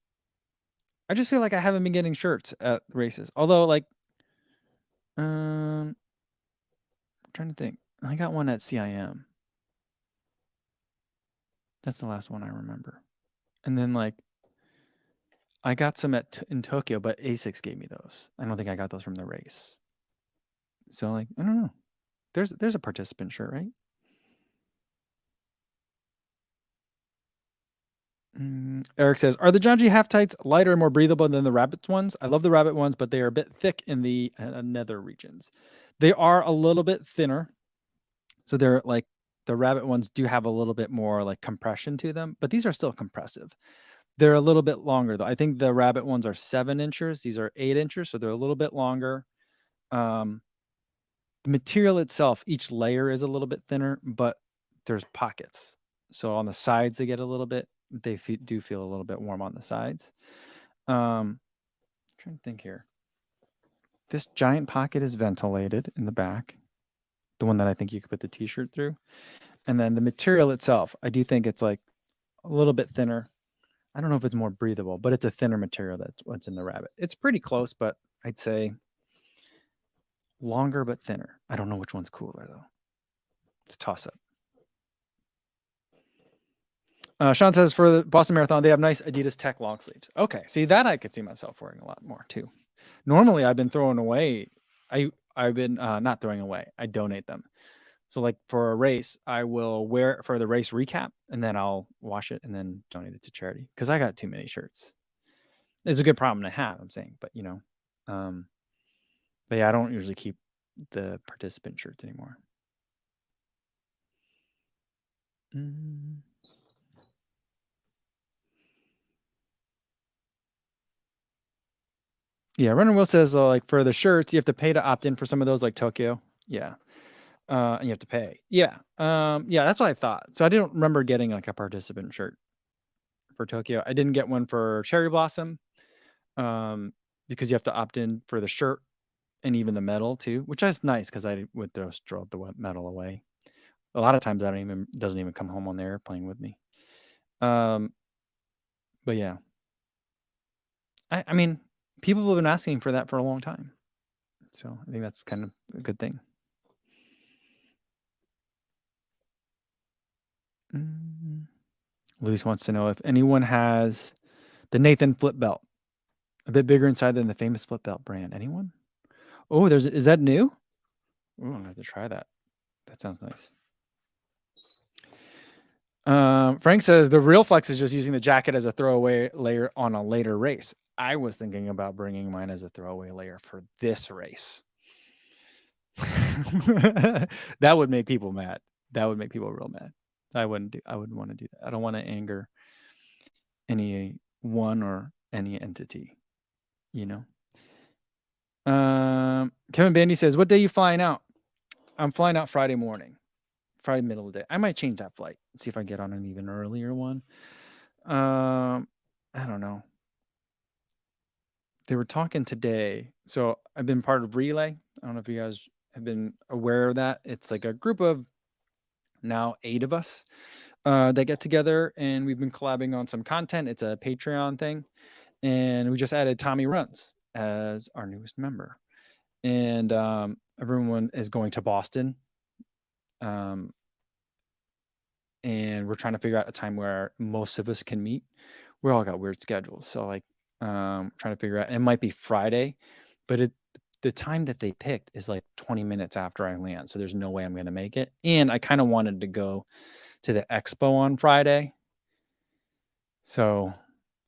I just feel like I haven't been getting shirts at races. Although I'm trying to think. I got one at CIM. That's the last one I remember. And then I got some in Tokyo, but ASICS gave me those. I don't think I got those from the race. So I don't know. There's a participant shirt, right? Eric says, are the Janji half tights lighter and more breathable than the rabbits ones? I love the rabbit ones, but they are a bit thick in the nether regions. They are a little bit thinner. So they're like, the rabbit ones do have a little bit more like compression to them, but these are still compressive. They're a little bit longer though. I think the rabbit ones are 7 inches. These are 8 inches. So they're a little bit longer. The material itself, each layer is a little bit thinner, but there's pockets. So on the sides, they get a little bit, they do feel a little bit warm on the sides. I'm trying to think here. This giant pocket is ventilated in the back, the one that I think you could put the t-shirt through. And then the material itself, I do think it's like a little bit thinner. I don't know if it's more breathable, but it's a thinner material that's what's in the rabbit. It's pretty close, but I'd say longer but thinner. I don't know which one's cooler though. It's a toss up. Sean says for the Boston Marathon, they have nice Adidas Tech long sleeves. Okay, see that I could see myself wearing a lot more too. Normally, I've been throwing away. I've been not throwing away. I donate them. So like for a race, I will wear it for the race recap, and then I'll wash it and then donate it to charity because I got too many shirts. It's a good problem to have, I'm saying, but but yeah, I don't usually keep the participant shirts anymore. Yeah, Runner Will says like for the shirts, you have to pay to opt in for some of those, like Tokyo. Yeah. And you have to pay. Yeah. Yeah, that's what I thought. So I didn't remember getting like a participant shirt for Tokyo. I didn't get one for Cherry Blossom. Because you have to opt in for the shirt and even the medal too, which is nice because I would throw the medal away. A lot of times doesn't even come home on the airplane with me. But yeah. I mean, people have been asking for that for a long time. So I think that's kind of a good thing. Luis wants to know if anyone has the Nathan flip belt, a bit bigger inside than the famous flip belt brand. Anyone? Oh, is that new? Oh, I'm gonna have to try that. That sounds nice. Frank says the real flex is just using the jacket as a throwaway layer on a later race. I was thinking about bringing mine as a throwaway layer for this race. That would make people mad. That would make people real mad. I wouldn't want to do that. I don't want to anger anyone or any entity, you know. Kevin Bandy says, what day are you flying out? I'm flying out Friday morning. Friday middle of the day. I might change that flight. See if I get on an even earlier one. I don't know. They were talking today. So I've been part of Relay. I don't know if you guys have been aware of that. It's like a group of now 8 of us that get together, and we've been collabing on some content. It's a Patreon thing. And we just added Tommy Runs as our newest member. And everyone is going to Boston. And we're trying to figure out a time where most of us can meet. We all got weird schedules. So like trying to figure out, it might be Friday, but the time that they picked is like 20 minutes after I land. So there's no way I'm going to make it. And I kind of wanted to go to the expo on Friday. So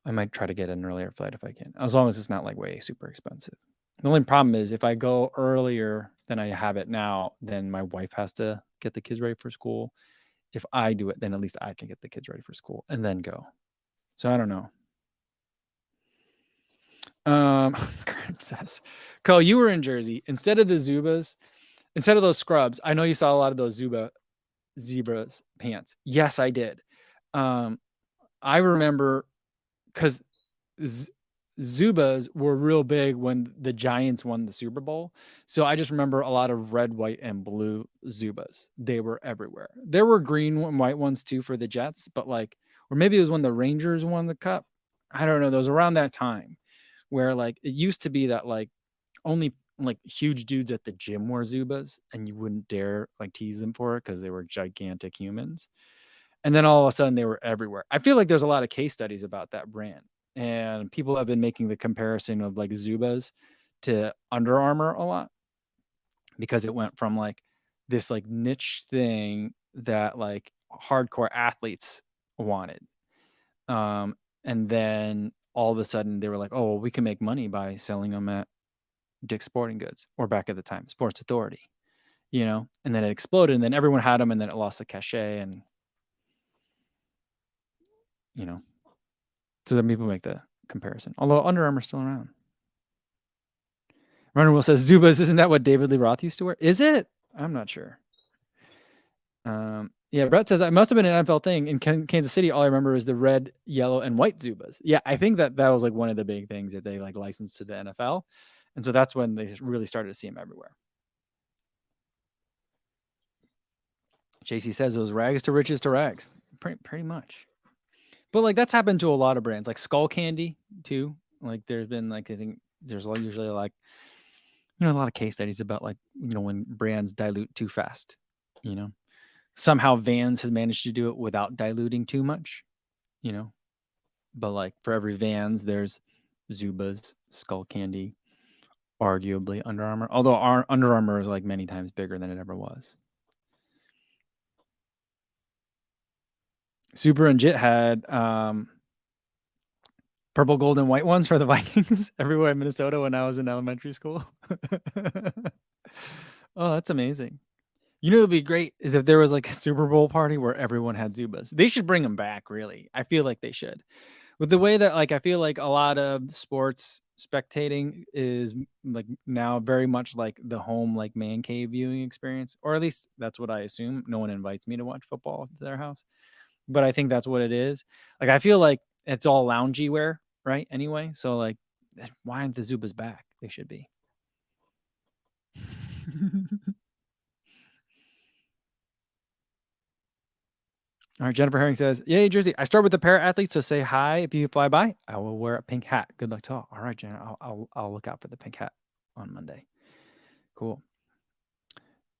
I might try to get an earlier flight if I can, as long as it's not like way super expensive. The only problem is if I go earlier than I have it now, then my wife has to get the kids ready for school. If I do it, then at least I can get the kids ready for school and then go. So I don't know. Kurt says, Cole, you were in Jersey. Instead of the Zubas, instead of those scrubs, I know you saw a lot of those zebras pants. Yes, I did. I remember because Zubas were real big when the Giants won the Super Bowl. So I just remember a lot of red, white, and blue Zubas. They were everywhere. There were green and white ones too for the Jets, but like, or maybe it was when the Rangers won the cup. I don't know. Those around that time where like it used to be that like only like huge dudes at the gym wore Zubas and you wouldn't dare like tease them for it because they were gigantic humans. And then all of a sudden they were everywhere. I feel like there's a lot of case studies about that brand. And people have been making the comparison of like Zubas to Under Armour a lot because it went from like this like niche thing that like hardcore athletes wanted. And then all of a sudden they were like, oh, well, we can make money by selling them at Dick's Sporting Goods, or back at the time, Sports Authority, and then it exploded, and then everyone had them, and then it lost the cachet, and so then people make the comparison. Although Under Armour's still around. Runner Will says, Zubaz, isn't that what David Lee Roth used to wear? Is it? I'm not sure. Yeah, Brett says, it must have been an NFL thing. In Kansas City, all I remember is the red, yellow, and white Zubaz. Yeah, I think that was like one of the big things that they like licensed to the NFL. And so that's when they really started to see them everywhere. JC says it was rags to riches to rags. Pretty much. But like that's happened to a lot of brands, like Skull Candy too. Like there's been like, I think there's usually like, a lot of case studies about like, when brands dilute too fast, somehow Vans has managed to do it without diluting too much, but like for every Vans, there's Zubaz, Skull Candy, arguably Under Armour, although our Under Armour is like many times bigger than it ever was. Super and Jit had purple, gold, and white ones for the Vikings everywhere in Minnesota when I was in elementary school. Oh, that's amazing. What would be great is if there was like a Super Bowl party where everyone had Zubaz. They should bring them back, really. I feel like they should. With the way that like I feel like a lot of sports spectating is like now very much like the home like man cave viewing experience, or at least that's what I assume. No one invites me to watch football to their house, but I think that's what it is. Like I feel like it's all loungy wear, right? Anyway, so like why aren't the Zubaz back? They should be. All right, Jennifer Herring says, yay, Jersey. I start with the para-athletes, so say hi if you fly by. I will wear a pink hat. Good luck to all. All right, Jen, I'll look out for the pink hat on Monday. Cool.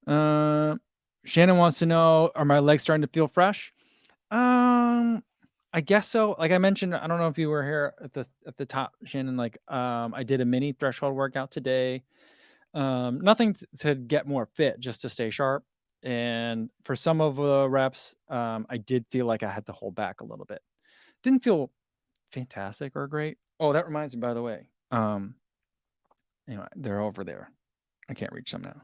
Shannon wants to know, are my legs starting to feel fresh? I guess so. Like I mentioned, I don't know if you were here at the top, Shannon. Like, I did a mini threshold workout today. Nothing to get more fit, just to stay sharp. And for some of the reps, I did feel like I had to hold back a little bit. Didn't feel fantastic or great. Oh, that reminds me, by the way. Anyway, they're over there. I can't reach them now.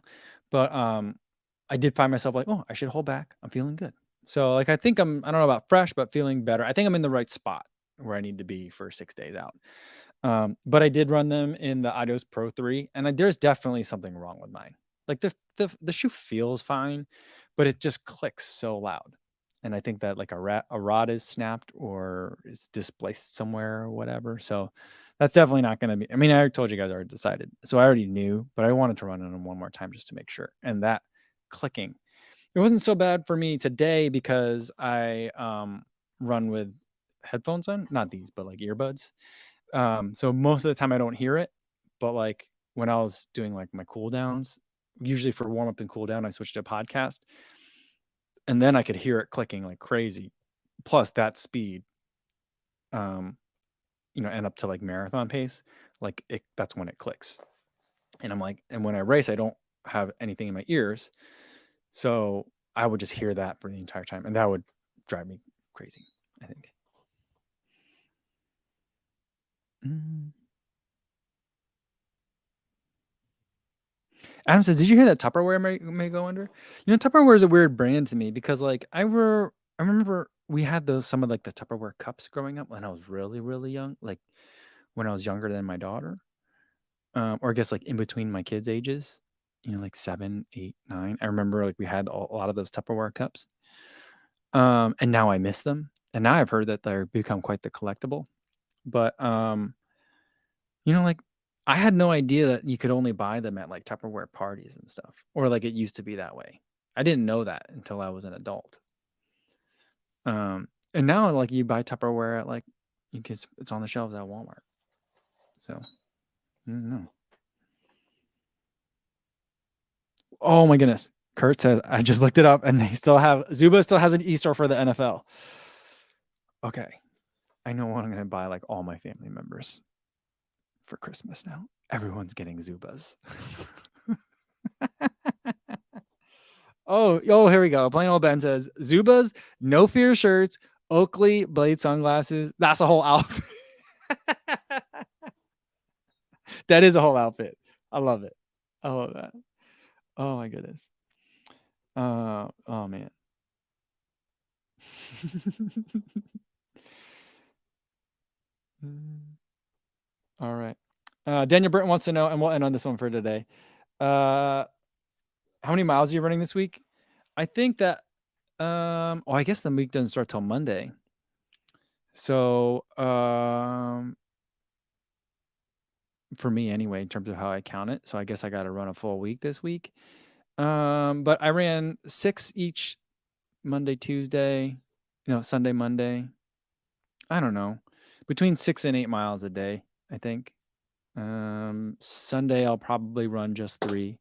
But I did find myself like, oh, I should hold back. I'm feeling good. So like I think I don't know about fresh, but feeling better. I think I'm in the right spot where I need to be for 6 days out. But I did run them in the Eidos Pro 3, and there's definitely something wrong with mine. Like the shoe feels fine, but it just clicks so loud. And I think that like a rod is snapped or is displaced somewhere or whatever. So that's definitely not going to be. I mean, I told you guys I already decided, so I already knew, but I wanted to run it one more time just to make sure. And that clicking, it wasn't so bad for me today because I run with headphones on, not these, but like earbuds. So most of the time I don't hear it, but like when I was doing like my cool downs, usually for warm up and cool down, I switched to a podcast, and then I could hear it clicking like crazy. Plus that speed, and up to like marathon pace, like that's when it clicks. And I'm like, and when I race, I don't have anything in my ears, so I would just hear that for the entire time, and that would drive me crazy, I think. Adam says, "Did you hear that Tupperware may go under?" Tupperware is a weird brand to me because, like, I remember we had some of like the Tupperware cups growing up when I was really, really young, like when I was younger than my daughter, or I guess like in between my kids' ages, like 7, 8, 9. I remember like we had a lot of those Tupperware cups, and now I miss them. And now I've heard that they're become quite the collectible, but like I had no idea that you could only buy them at like Tupperware parties and stuff, or like it used to be that way. I didn't know that until I was an adult. And now like you buy Tupperware at like it's on the shelves at Walmart. So I don't know. Oh my goodness. Kurt says, I just looked it up and Zuba still has an e-store for the NFL. Okay. I know what I'm going to buy like all my family members for Christmas now. Everyone's getting Zubas. Oh, here we go. Plain old Ben says, Zubas, no fear shirts, Oakley blade sunglasses. That's a whole outfit. That is a whole outfit. I love it. I love that. Oh my goodness. Oh man. All right. Daniel Burton wants to know, and we'll end on this one for today. How many miles are you running this week? I think that I guess the week doesn't start till Monday. So for me anyway, in terms of how I count it. So I guess I gotta run a full week this week. But I ran 6 each Monday, Tuesday, Sunday, Monday. I don't know. Between 6 and 8 miles a day, I think. Sunday I'll probably run just 3.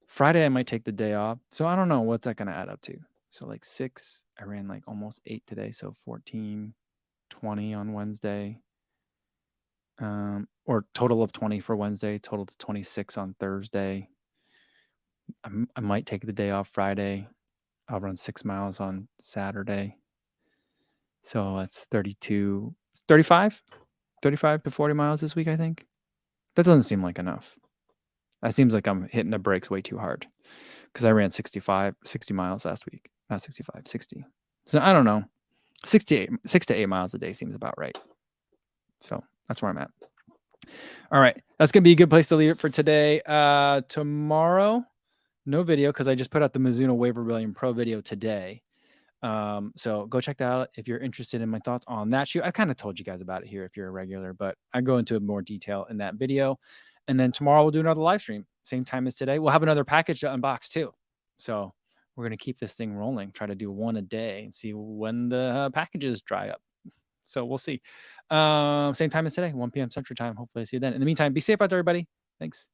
Friday I might take the day off. So I don't know what's that gonna add up to. So like 6, I ran like almost 8 today, so 14, 20 on Wednesday. Or total of 20 for Wednesday, total to 26 on Thursday. I might take the day off Friday. I'll run 6 miles on Saturday. So that's 32, 35 to 40 miles this week, I think. That doesn't seem like enough. That seems like I'm hitting the brakes way too hard because I ran 60 miles last week. Not 65, 60. So I don't know. 6 to 8 miles a day seems about right. So that's where I'm at. All right. That's going to be a good place to leave it for today. Tomorrow, no video because I just put out the Mizuno Wave Rebellion Pro video today. So go check that out if you're interested in my thoughts on that shoe. I kind of told you guys about it here if you're a regular, but I go into more detail in that video. And then tomorrow we'll do another live stream, same time as today. We'll have another package to unbox too. So we're going to keep this thing rolling, try to do one a day and see when the packages dry up. So we'll see. Same time as today, 1 p.m. Central Time. Hopefully I see you then. In the meantime, be safe out there, everybody. Thanks.